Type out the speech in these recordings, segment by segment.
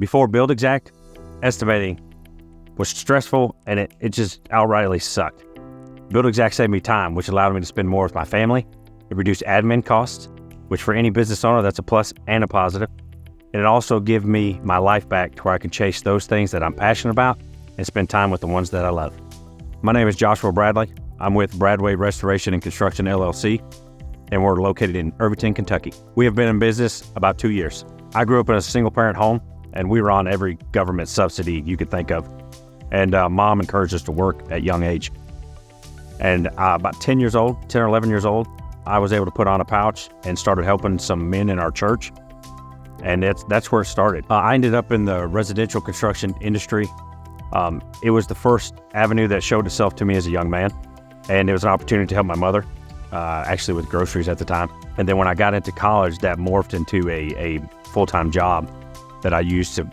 Before Buildxact, estimating was stressful and it just outrightly sucked. Buildxact saved me time, which allowed me to spend more with my family. It reduced admin costs, which for any business owner, that's a plus and a positive. And it also gave me my life back to where I can chase those things that I'm passionate about and spend time with the ones that I love. My name is Joshua Bradley. I'm with Bradway Restoration and Construction, LLC, and we're located in Irvington, Kentucky. We have been in business about 2 years. I grew up in a single-parent home, and we were on every government subsidy you could think of. And Mom encouraged us to work at a young age. And about 10 or 11 years old, I was able to put on a pouch and started helping some men in our church. And that's where it started. I ended up in the residential construction industry. It was the first avenue that showed itself to me as a young man. And it was an opportunity to help my mother, actually with groceries at the time. And then when I got into college, that morphed into a full-time job that I used to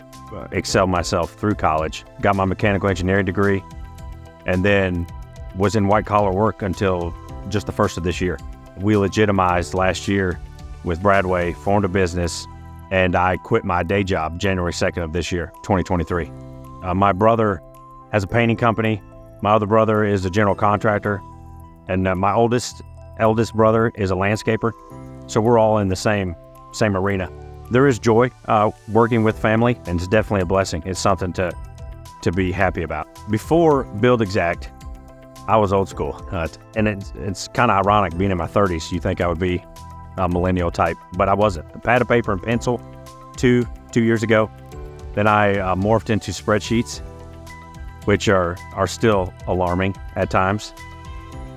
excel myself through college. Got my mechanical engineering degree, and then was in white-collar work until just the first of this year. We legitimized last year with Bradway, formed a business, and I quit my day job January 2nd of this year, 2023. My brother has a painting company. My other brother is a general contractor, and my eldest brother is a landscaper. So we're all in the same arena. There is joy working with family, and it's definitely a blessing. It's something to be happy about. Before Buildxact, I was old school, and it's kind of ironic being in my 30s. You think I would be a millennial type, but I wasn't. A pad of paper and pencil 2 years ago. Then I morphed into spreadsheets, which are still alarming at times.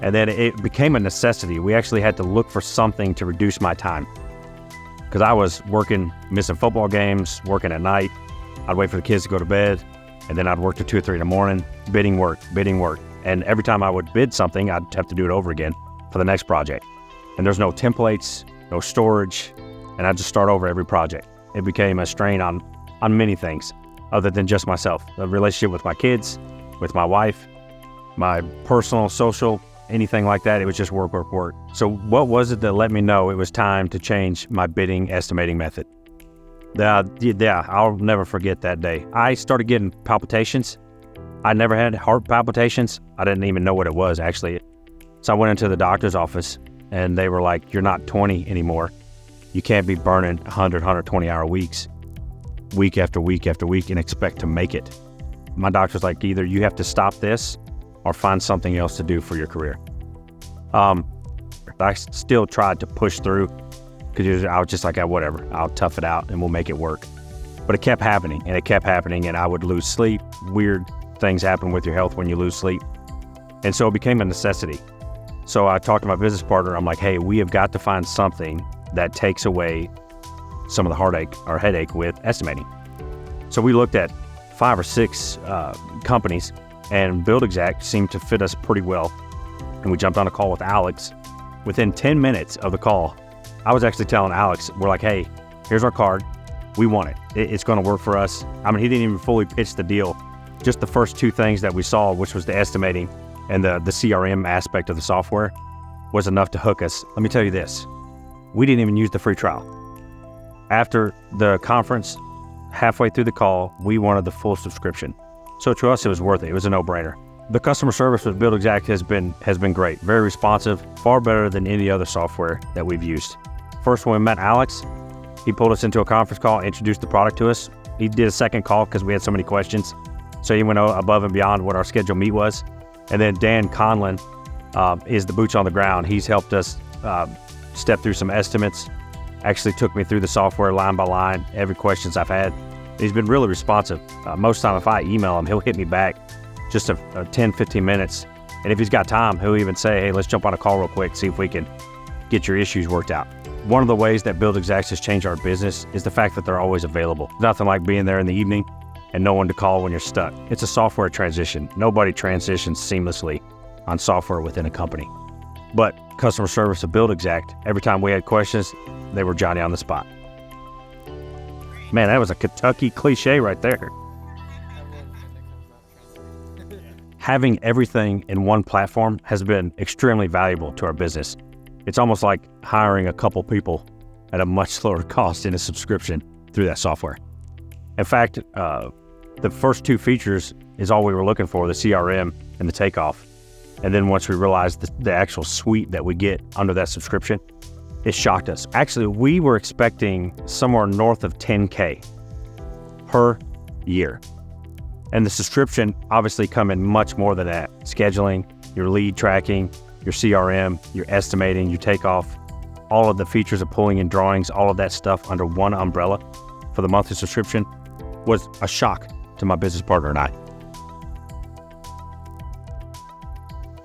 And then it became a necessity. We actually had to look for something to reduce my time. Because I was working, missing football games, working at night. I'd wait for the kids to go to bed, and then I'd work till 2 or 3 in the morning, bidding work. And every time I would bid something, I'd have to do it over again for the next project. And there's no templates, no storage, and I'd just start over every project. It became a strain on many things other than just myself. The relationship with my kids, with my wife, my personal, social, anything like that. It was just work. So what was it that let me know it was time to change my bidding estimating method? Yeah, I'll never forget that day. I started getting palpitations. I never had heart palpitations. I didn't even know what it was, actually. So I went into the doctor's office, and they were like, you're not 20 anymore. You can't be burning 100, 120-hour weeks, week after week after week, and expect to make it. My doctor's like, either you have to stop this or find something else to do for your career. I still tried to push through because I was just like, whatever, I'll tough it out and we'll make it work. But it kept happening, and I would lose sleep. Weird things happen with your health when you lose sleep. And so it became a necessity. So I talked to my business partner. I'm like, hey, we have got to find something that takes away some of the heartache or headache with estimating. So we looked at 5 or 6 companies, and Buildxact seemed to fit us pretty well. And we jumped on a call with Alex. Within 10 minutes of the call, I was actually telling Alex, we're like, hey, here's our card. We want it. It's going to work for us. I mean, he didn't even fully pitch the deal. Just the first 2 things that we saw, which was the estimating and the CRM aspect of the software, was enough to hook us. Let me tell you this. We didn't even use the free trial. After the conference, halfway through the call, we wanted the full subscription. So to us, it was worth it. It was a no-brainer. The customer service with Buildxact has been great, very responsive, far better than any other software that we've used. First, when we met Alex, he pulled us into a conference call, introduced the product to us. He did a second call because we had so many questions. So he went above and beyond what our scheduled meet was. And then Dan Conlon is the boots on the ground. He's helped us step through some estimates, actually took me through the software line by line, every questions I've had. He's been really responsive. Most time if I email him, he'll hit me back just a 10, 15 minutes. And if he's got time, he'll even say, hey, let's jump on a call real quick, see if we can get your issues worked out. One of the ways that Buildxact has changed our business is the fact that they're always available. Nothing like being there in the evening and no one to call when you're stuck. It's a software transition. Nobody transitions seamlessly on software within a company. But customer service of Buildxact, every time we had questions, they were Johnny on the spot. Man, that was a Kentucky cliche right there. Having everything in one platform has been extremely valuable to our business. It's almost like hiring a couple people at a much lower cost in a subscription through that software. In fact, the first 2 features is all we were looking for, the CRM and the takeoff. And then once we realized the actual suite that we get under that subscription, it shocked us. Actually, we were expecting somewhere north of $10K per year. And the subscription obviously come in much more than that. Scheduling, your lead tracking, your CRM, your estimating, your takeoff, all of the features of pulling in drawings, all of that stuff under one umbrella for the monthly subscription was a shock to my business partner and I.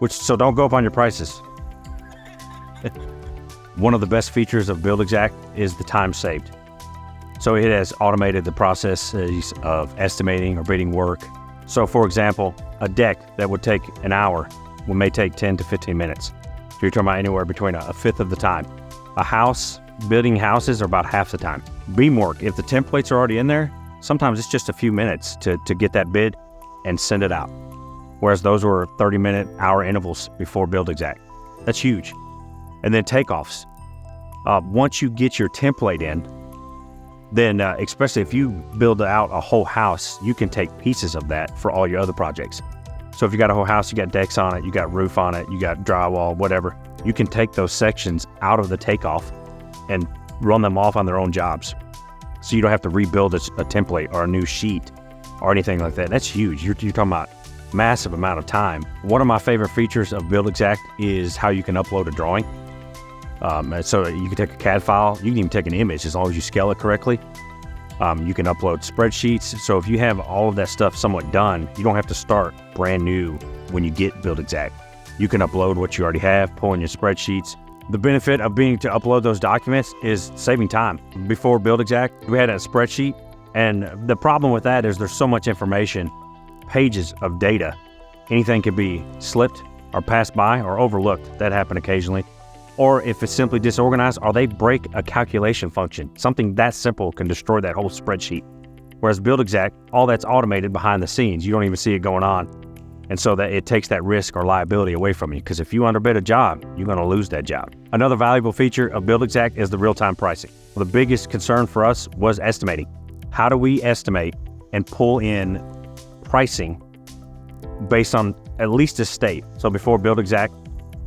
So don't go up on your prices. One of the best features of Buildxact is the time saved. So it has automated the processes of estimating or bidding work. So for example, a deck that would take an hour may take 10 to 15 minutes. So you're talking about anywhere between a fifth of the time. A house, building houses are about half the time. Beamwork, if the templates are already in there, sometimes it's just a few minutes to get that bid and send it out. Whereas those were 30-minute, hour intervals before Buildxact. That's huge. And then takeoffs. Once you get your template in, then especially if you build out a whole house, you can take pieces of that for all your other projects. So if you got a whole house, you got decks on it, you got roof on it, you got drywall, whatever, you can take those sections out of the takeoff and run them off on their own jobs. So you don't have to rebuild a template or a new sheet or anything like that. That's huge. You're talking about massive amount of time. One of my favorite features of Buildxact is how you can upload a drawing. So you can take a CAD file, you can even take an image as long as you scale it correctly. You can upload spreadsheets. So if you have all of that stuff somewhat done, you don't have to start brand new when you get Buildxact. You can upload what you already have, pull in your spreadsheets. The benefit of being to upload those documents is saving time. Before Buildxact, we had a spreadsheet, and the problem with that is there's so much information, pages of data. Anything could be slipped or passed by or overlooked. That happened occasionally. Or if it's simply disorganized, or they break a calculation function. Something that simple can destroy that whole spreadsheet. Whereas Buildxact, all that's automated behind the scenes. You don't even see it going on. And so that it takes that risk or liability away from you, because if you underbid a job, you're going to lose that job. Another valuable feature of Buildxact is the real-time pricing. Well, the biggest concern for us was estimating. How do we estimate and pull in pricing based on at least a state? So before Buildxact,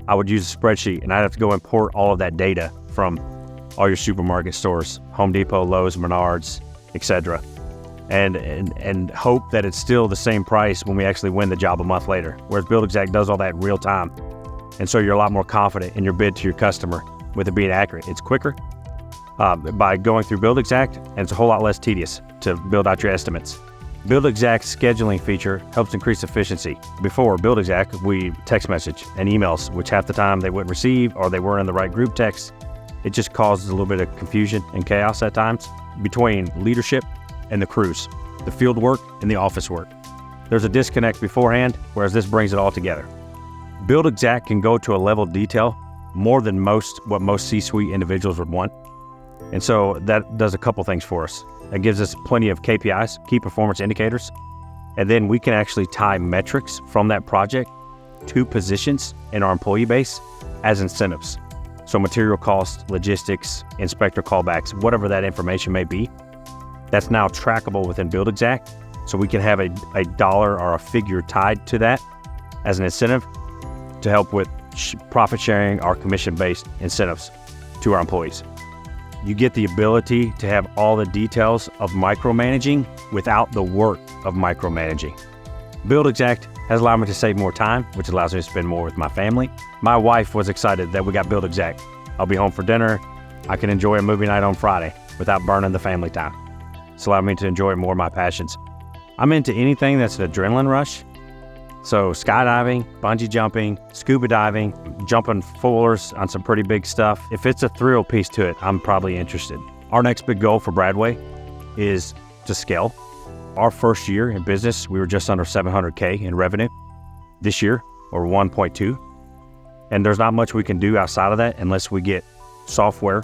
I would use a spreadsheet, and I'd have to go import all of that data from all your supermarket stores, Home Depot, Lowe's, Menards, etc., and hope that it's still the same price when we actually win the job a month later. Whereas Buildxact does all that in real time, and so you're a lot more confident in your bid to your customer with it being accurate. It's quicker by going through Buildxact, and it's a whole lot less tedious to build out your estimates. Buildxact's scheduling feature helps increase efficiency. Before Buildxact, we text message and emails, which half the time they wouldn't receive, or they weren't in the right group text. It just causes a little bit of confusion and chaos at times between leadership and the crews, the field work and the office work. There's a disconnect beforehand, whereas this brings it all together. Buildxact can go to a level of detail more than what most C-suite individuals would want. And so that does a couple things for us. It gives us plenty of KPIs, key performance indicators, and then we can actually tie metrics from that project to positions in our employee base as incentives. So material costs, logistics, inspector callbacks, whatever that information may be, that's now trackable within Buildxact. So we can have a dollar or a figure tied to that as an incentive to help with profit sharing or commission-based incentives to our employees. You get the ability to have all the details of micromanaging without the work of micromanaging. Buildxact has allowed me to save more time, which allows me to spend more with my family. My wife was excited that we got Buildxact. I'll be home for dinner. I can enjoy a movie night on Friday without burning the family time. It's allowed me to enjoy more of my passions. I'm into anything that's an adrenaline rush. So skydiving, bungee jumping, scuba diving, jumping fours on some pretty big stuff. If it's a thrill piece to it, I'm probably interested. Our next big goal for Bradway is to scale. Our first year in business, we were just under 700K in revenue. This year, we're 1.2. And there's not much we can do outside of that unless we get software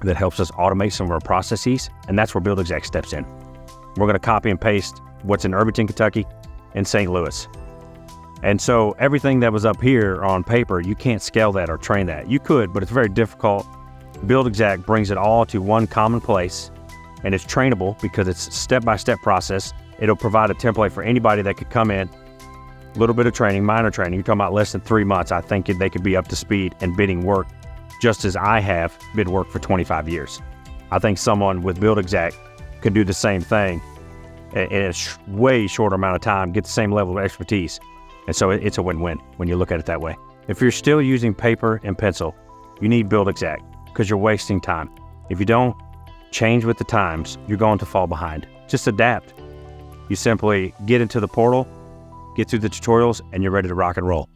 that helps us automate some of our processes. And that's where Buildxact steps in. We're going to copy and paste what's in Irvington, Kentucky, and St. Louis. And so everything that was up here on paper, you can't scale that or train that. You could, but it's very difficult. Buildxact brings it all to one common place, and it's trainable because it's a step-by-step process. It'll provide a template for anybody that could come in, a little bit of training, minor training. You're talking about less than 3 months. I think they could be up to speed and bidding work just as I have bid work for 25 years. I think someone with Buildxact could do the same thing in a way shorter amount of time, get the same level of expertise. And so it's a win-win when you look at it that way. If you're still using paper and pencil, you need Buildxact because you're wasting time. If you don't change with the times, you're going to fall behind. Just adapt. You simply get into the portal, get through the tutorials, and you're ready to rock and roll.